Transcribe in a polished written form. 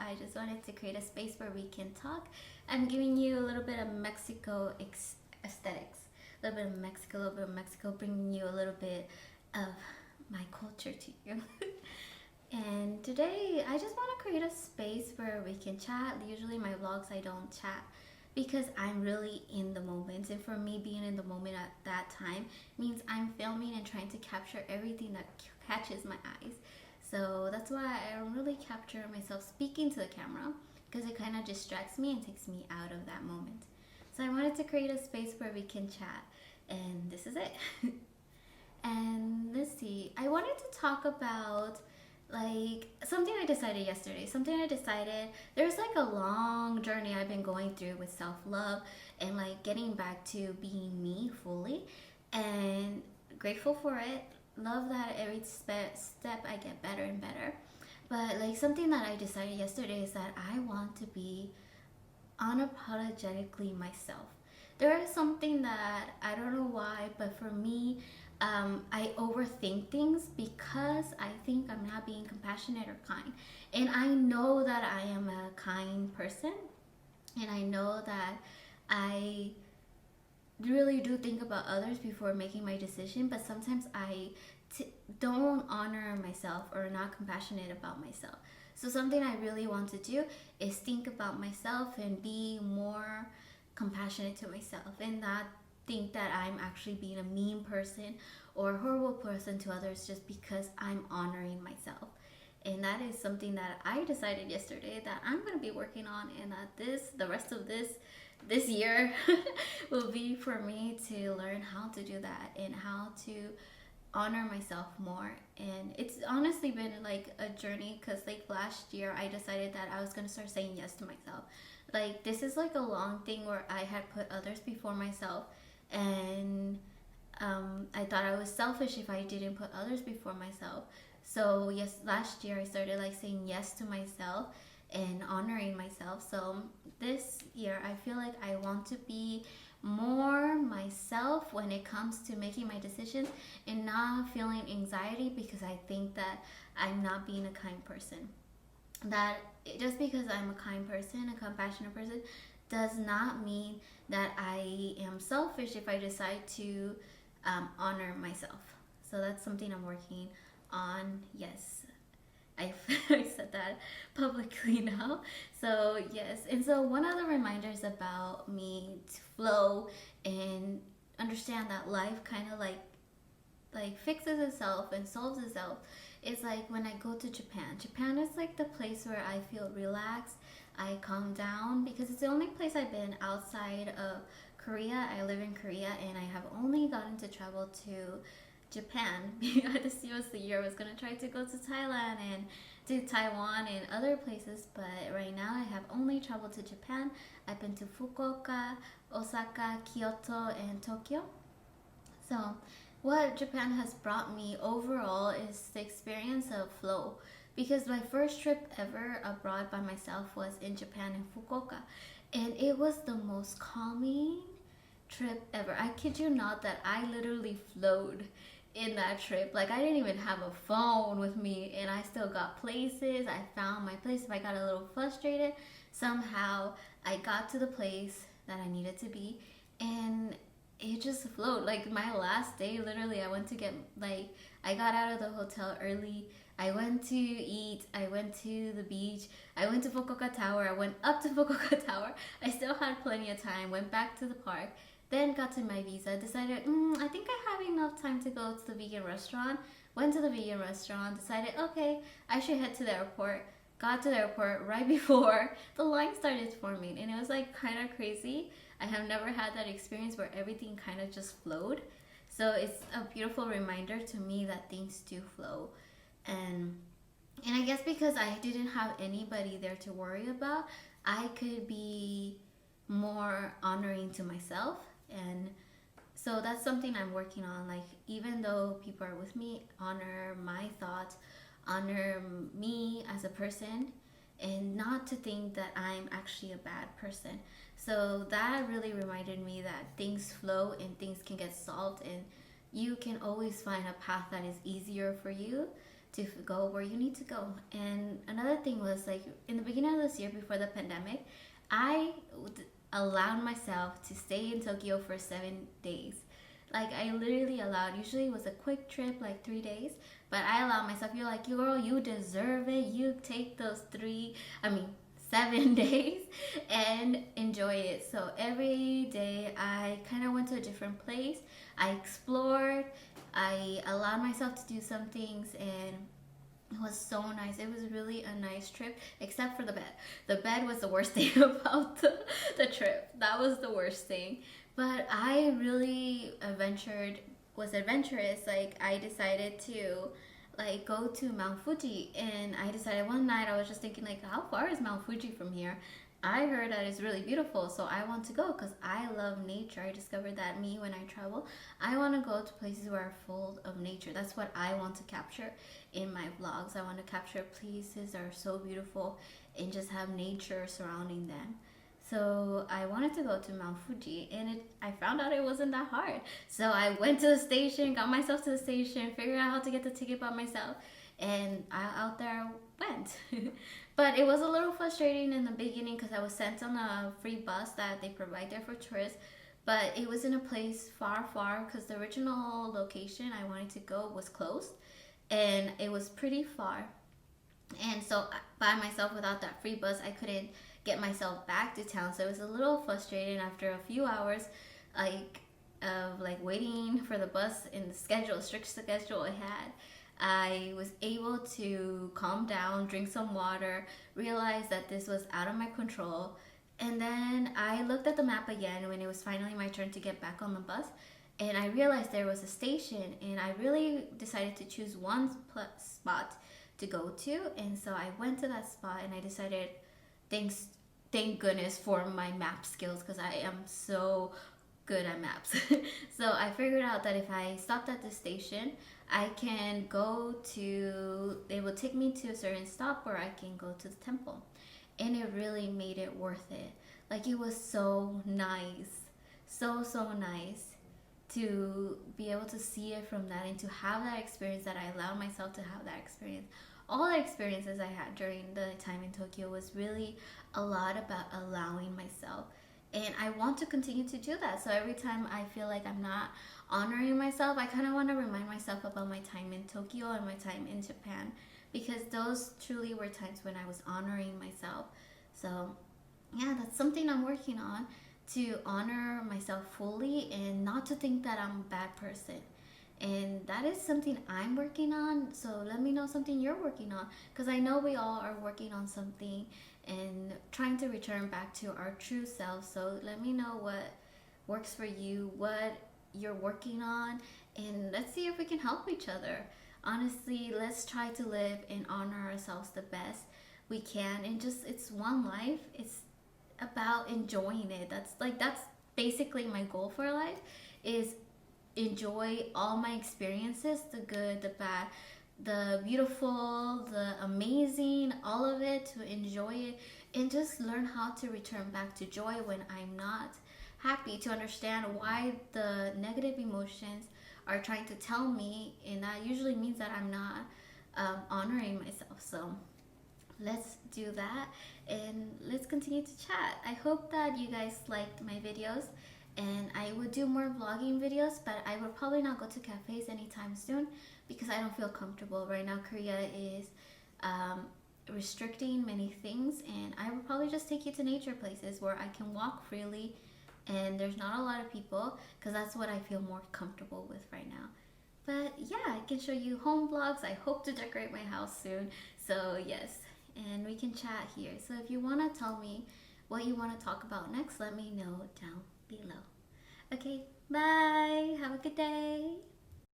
I just wanted to create a space where we can talk. I'm giving you a little bit of Mexico aesthetics, a little bit of Mexico, a little bit of Mexico, bringing you a little bit of my culture to you. And today, I just want to create a space where we can chat. Usually, my vlogs, I don't chat because I'm really in the moment. And for me, being in the moment at that time means I'm filming and trying to capture everything that catches my eyes. So that's why I don't really capture myself speaking to the camera because it kind of distracts me and takes me out of that moment. So I wanted to create a space where we can chat, and this is it. And let's see, I wanted to talk about like something I decided yesterday. There's like a long journey I've been going through with self-love and like getting back to being me fully, and grateful for it. Love that every step I get better and better. But like something that I decided yesterday is that I want to be unapologetically myself. There is something that I don't know why, but for me, I overthink things because I think I'm not being compassionate or kind. And I know that I am a kind person, and I know that I really do think about others before making my decision, but sometimes don't honor myself or not compassionate about myself. So something I really want to do is think about myself and be more compassionate to myself and not think that I'm actually being a mean person or a horrible person to others just because I'm honoring myself. And that is something that I decided yesterday that I'm going to be working on, and that the rest of this year will be for me to learn how to do that and how to honor myself more. And it's honestly been like a journey because like last year I decided that I was going to start saying yes to myself. Like this is like a long thing where I had put others before myself, and I thought I was selfish if I didn't put others before myself. So yes, last year I started like saying yes to myself and honoring myself. So this year I feel like I want to be more myself when it comes to making my decisions and not feeling anxiety because I think that I'm not being a kind person. That just because I'm a kind person, a compassionate person, does not mean that I am selfish if I decide to honor myself. So that's something I'm working on. Yes, I said that publicly now. So yes, and so one of the reminders about me to flow and understand that life kind of like fixes itself and solves itself is like when I go to Japan. Japan is like the place where I feel relaxed. I calm down because it's the only place I've been outside of Korea. I live in Korea and I have only gotten to travel to Japan. This was the year I was gonna try to go to Thailand and to Taiwan and other places, but right now I have only traveled to Japan. I've been to Fukuoka, Osaka, Kyoto, and Tokyo. So, what Japan has brought me overall is the experience of flow. Because my first trip ever abroad by myself was in Japan in Fukuoka, and it was the most calming trip ever. I kid you not that I literally flowed in that trip. Like I didn't even have a phone with me, and I still got places. I found my place. If I got a little frustrated, somehow I got to the place that I needed to be, and it just flowed. Like my last day, literally, I went to get like I got out of the hotel early. I went to eat. I went to the beach. I went to Fukuoka Tower. I went up to Fukuoka Tower. I still had plenty of time. Went back to the park. Then got to my visa. Decided, I think I have enough time to go to the vegan restaurant. Went to the vegan restaurant. Decided, okay, I should head to the airport. Got to the airport right before the line started forming, and it was like kind of crazy. I have never had that experience where everything kind of just flowed. So it's a beautiful reminder to me that things do flow. And I guess because I didn't have anybody there to worry about, I could be more honoring to myself. And so that's something I'm working on. Like even though people are with me, honor my thoughts, honor me as a person, and not to think that I'm actually a bad person. So that really reminded me that things flow and things can get solved, and you can always find a path that is easier for you to go where you need to go. And another thing was like in the beginning of this year before the pandemic, I allowed myself to stay in Tokyo for 7 days. Like I literally allowed. Usually it was a quick trip, like 3 days, but I allowed myself. You're like, girl, you deserve it. You take those 7 days and enjoy it. So every day I kind of went to a different place. I explored. I allowed myself to do some things, and it was so nice. It was really a nice trip, except for the bed. The bed was the worst thing about the trip. That was the worst thing. But I really was adventurous. Like, I decided to like go to Mount Fuji, and I decided one night I was just thinking like, how far is Mount Fuji from here? I heard that it's really beautiful, so I want to go because I love nature. I discovered that me when I travel, I want to go to places where are full of nature. That's what I want to capture in my vlogs. I want to capture places that are so beautiful and just have nature surrounding them. So I wanted to go to Mount Fuji, and I found out it wasn't that hard. So I went to the station, got myself to the station, figured out how to get the ticket by myself, and I out there went. But it was a little frustrating in the beginning because I was sent on a free bus that they provide there for tourists. But it was in a place far, far because the original location I wanted to go was closed, and it was pretty far. And so by myself without that free bus, I couldn't get myself back to town. So it was a little frustrating after a few hours, like of like waiting for the bus in the strict schedule I had. I was able to calm down, drink some water, realize that this was out of my control. And then I looked at the map again when it was finally my turn to get back on the bus. And I realized there was a station, and I really decided to choose one spot to go to. And so I went to that spot, and I decided, thank goodness for my map skills, because I am so good at maps. So I figured out that if I stopped at the station, I can go to, they will take me to a certain stop where I can go to the temple. And it really made it worth it. Like, it was so nice. So, so nice to be able to see it from that and to have that experience that I allowed myself to have that experience. All the experiences I had during the time in Tokyo was really a lot about allowing myself. And I want to continue to do that. So every time I feel like I'm not honoring myself, I kind of want to remind myself about my time in Tokyo and my time in Japan, because those truly were times when I was honoring myself. So yeah, that's something I'm working on, to honor myself fully and not to think that I'm a bad person. And that is something I'm working on. So let me know something you're working on, because I know we all are working on something and trying to return back to our true self. So let me know what works for you, what you're working on, and let's see if we can help each other. Honestly, let's try to live and honor ourselves the best we can. And just, it's one life. It's about enjoying it. That's basically my goal for life, is enjoy all my experiences, the good, the bad, the beautiful, the amazing, all of it, to enjoy it and just learn how to return back to joy when I'm not happy, to understand why the negative emotions are trying to tell me, and that usually means that I'm not honoring myself. So let's do that, and let's continue to chat. I hope that you guys liked my videos, and I would do more vlogging videos, but I would probably not go to cafes anytime soon because I don't feel comfortable. Right now, Korea is restricting many things, and I would probably just take you to nature places where I can walk freely and there's not a lot of people, because that's what I feel more comfortable with right now. But yeah, I can show you home vlogs. I hope to decorate my house soon. So yes, and we can chat here. So if you want to tell me what you want to talk about next, let me know down below. Okay, bye. Have a good day.